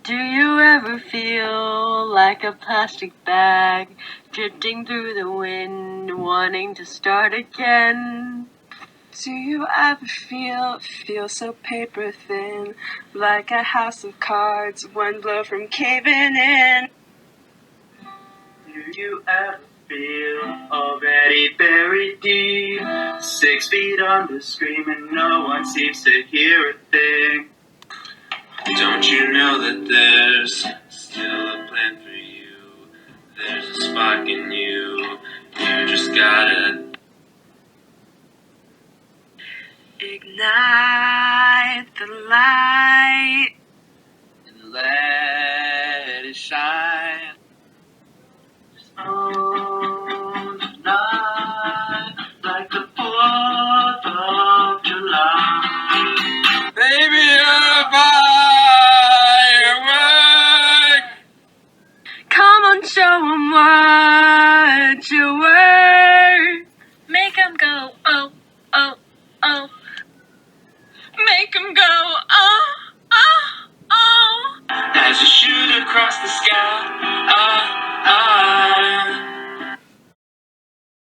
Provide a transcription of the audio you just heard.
Do you ever feel like a plastic bag drifting through the wind, wanting to start again? Do you ever feel so paper thin, like a house of cards, one blow from caving in? Do you ever feel already buried deep, 6 feet under, screaming, no one seems to hear a thing? Don't you know that there's still a plan for you? There's a spark in you, you just gotta ignite the light and let it shine. On the night, like the 4th of July. Baby, you're a firework. Come on, show 'em what you're worth. Make 'em go, oh, oh, oh. Make 'em go, oh, oh, oh. As you shoot across the sky,